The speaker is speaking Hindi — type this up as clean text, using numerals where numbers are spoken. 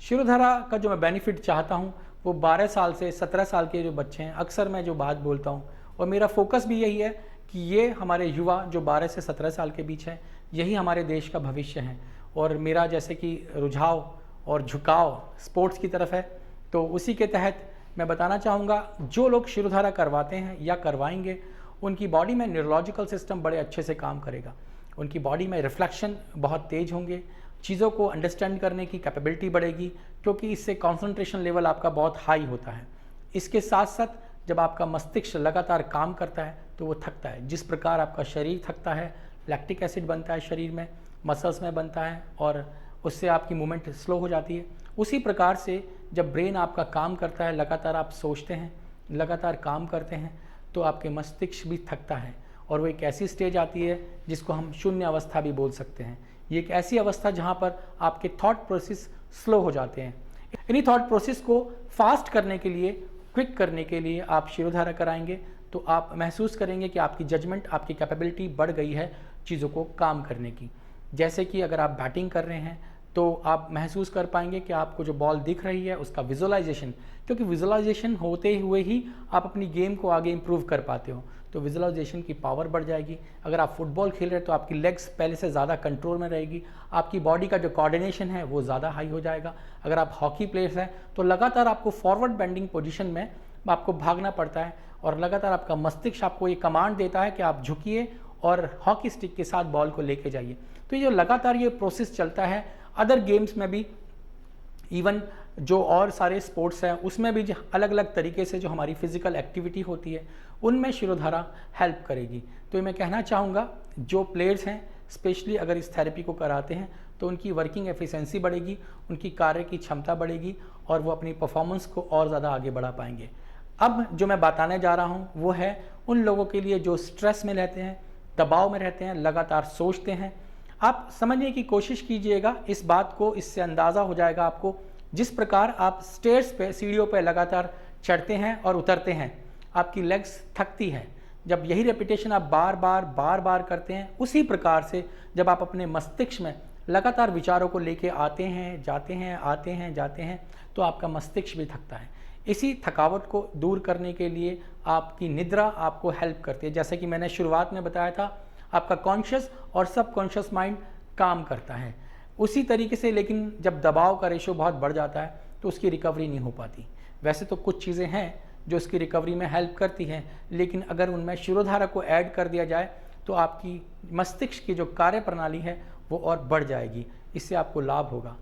शिरोधारा का जो मैं बेनिफिट चाहता हूँ वो 12 साल से 17 साल के जो बच्चे हैं, अक्सर मैं जो बात बोलता हूँ और मेरा फोकस भी यही है कि ये हमारे युवा जो 12 से 17 साल के बीच हैं, यही हमारे देश का भविष्य है। और मेरा जैसे कि रुझाव और झुकाव स्पोर्ट्स की तरफ है, तो उसी के तहत मैं बताना चाहूँगा जो लोग शिरोधारा करवाते हैं या करवाएंगे, उनकी बॉडी में न्यूरोलॉजिकल सिस्टम बड़े अच्छे से काम करेगा, उनकी बॉडी में रिफ्लेक्शन बहुत तेज होंगे, चीज़ों को अंडरस्टैंड करने की कैपेबिलिटी बढ़ेगी, क्योंकि इससे कंसंट्रेशन लेवल आपका बहुत हाई होता है। इसके साथ साथ जब आपका मस्तिष्क लगातार काम करता है तो वो थकता है। जिस प्रकार आपका शरीर थकता है, लैक्टिक एसिड बनता है शरीर में, मसल्स में बनता है और उससे आपकी मूवमेंट स्लो हो जाती है। उसी प्रकार से जब ब्रेन आपका काम करता है, लगातार आप सोचते हैं, लगातार काम करते हैं, तो आपके मस्तिष्क भी थकता है और वो एक ऐसी स्टेज आती है जिसको हम शून्य अवस्था भी बोल सकते हैं। ये एक ऐसी अवस्था जहाँ पर आपके थॉट प्रोसेस स्लो हो जाते हैं। इन्हीं थॉट प्रोसेस को फास्ट करने के लिए, क्विक करने के लिए आप शिरोधारा कराएंगे तो आप महसूस करेंगे कि आपकी जजमेंट, आपकी कैपेबिलिटी बढ़ गई है चीज़ों को काम करने की। जैसे कि अगर आप बैटिंग कर रहे हैं तो आप महसूस कर पाएंगे कि आपको जो बॉल दिख रही है उसका विजुअलाइजेशन, क्योंकि विजुअलाइजेशन होते हुए ही आप अपनी गेम को आगे इंप्रूव कर पाते हो, तो विजुअलाइजेशन की पावर बढ़ जाएगी। अगर आप फुटबॉल खेल रहे हैं तो आपकी लेग्स पहले से ज़्यादा कंट्रोल में रहेगी, आपकी बॉडी का जो कोऑर्डिनेशन है वो ज़्यादा हाई हो जाएगा। अगर आप हॉकी प्लेयर्स हैं तो लगातार आपको फॉरवर्ड बेंडिंग पोजीशन में आपको भागना पड़ता है और लगातार आपका मस्तिष्क आपको ये कमांड देता है कि आप झुकिए और हॉकी स्टिक के साथ बॉल को लेके जाइए। तो ये जो लगातार ये प्रोसेस चलता है, अदर गेम्स में भी, इवन जो और सारे स्पोर्ट्स हैं उसमें भी अलग अलग तरीके से जो हमारी फिजिकल एक्टिविटी होती है उनमें शिरोधारा हेल्प करेगी। तो मैं कहना चाहूँगा जो प्लेयर्स हैं स्पेशली अगर इस थेरेपी को कराते हैं तो उनकी वर्किंग एफिशिएंसी बढ़ेगी, उनकी कार्य की क्षमता बढ़ेगी और वो अपनी परफॉर्मेंस को और ज़्यादा आगे बढ़ा पाएंगे। अब जो मैं बताने जा रहा हूँ वो है उन लोगों के लिए जो स्ट्रेस में रहते हैं, दबाव में रहते हैं, लगातार सोचते हैं। आप समझने की कोशिश कीजिएगा इस बात को, इससे अंदाज़ा हो जाएगा आपको। जिस प्रकार आप स्टेयर्स पे, सीढ़ियों पे लगातार चढ़ते हैं और उतरते हैं, आपकी लेग्स थकती हैं। जब यही रेपिटेशन आप बार बार करते हैं, उसी प्रकार से जब आप अपने मस्तिष्क में लगातार विचारों को लेके आते हैं, जाते हैं, आते हैं, जाते हैं, तो आपका मस्तिष्क भी थकता है। इसी थकावट को दूर करने के लिए आपकी निद्रा आपको हेल्प करती है। जैसे कि मैंने शुरुआत में बताया था, आपका कॉन्शियस और सबकॉन्शियस माइंड काम करता है उसी तरीके से, लेकिन जब दबाव का रेशो बहुत बढ़ जाता है तो उसकी रिकवरी नहीं हो पाती। वैसे तो कुछ चीज़ें हैं जो उसकी रिकवरी में हेल्प करती हैं, लेकिन अगर उनमें शिरोधारा को ऐड कर दिया जाए तो आपकी मस्तिष्क की जो कार्य प्रणाली है वो और बढ़ जाएगी, इससे आपको लाभ होगा।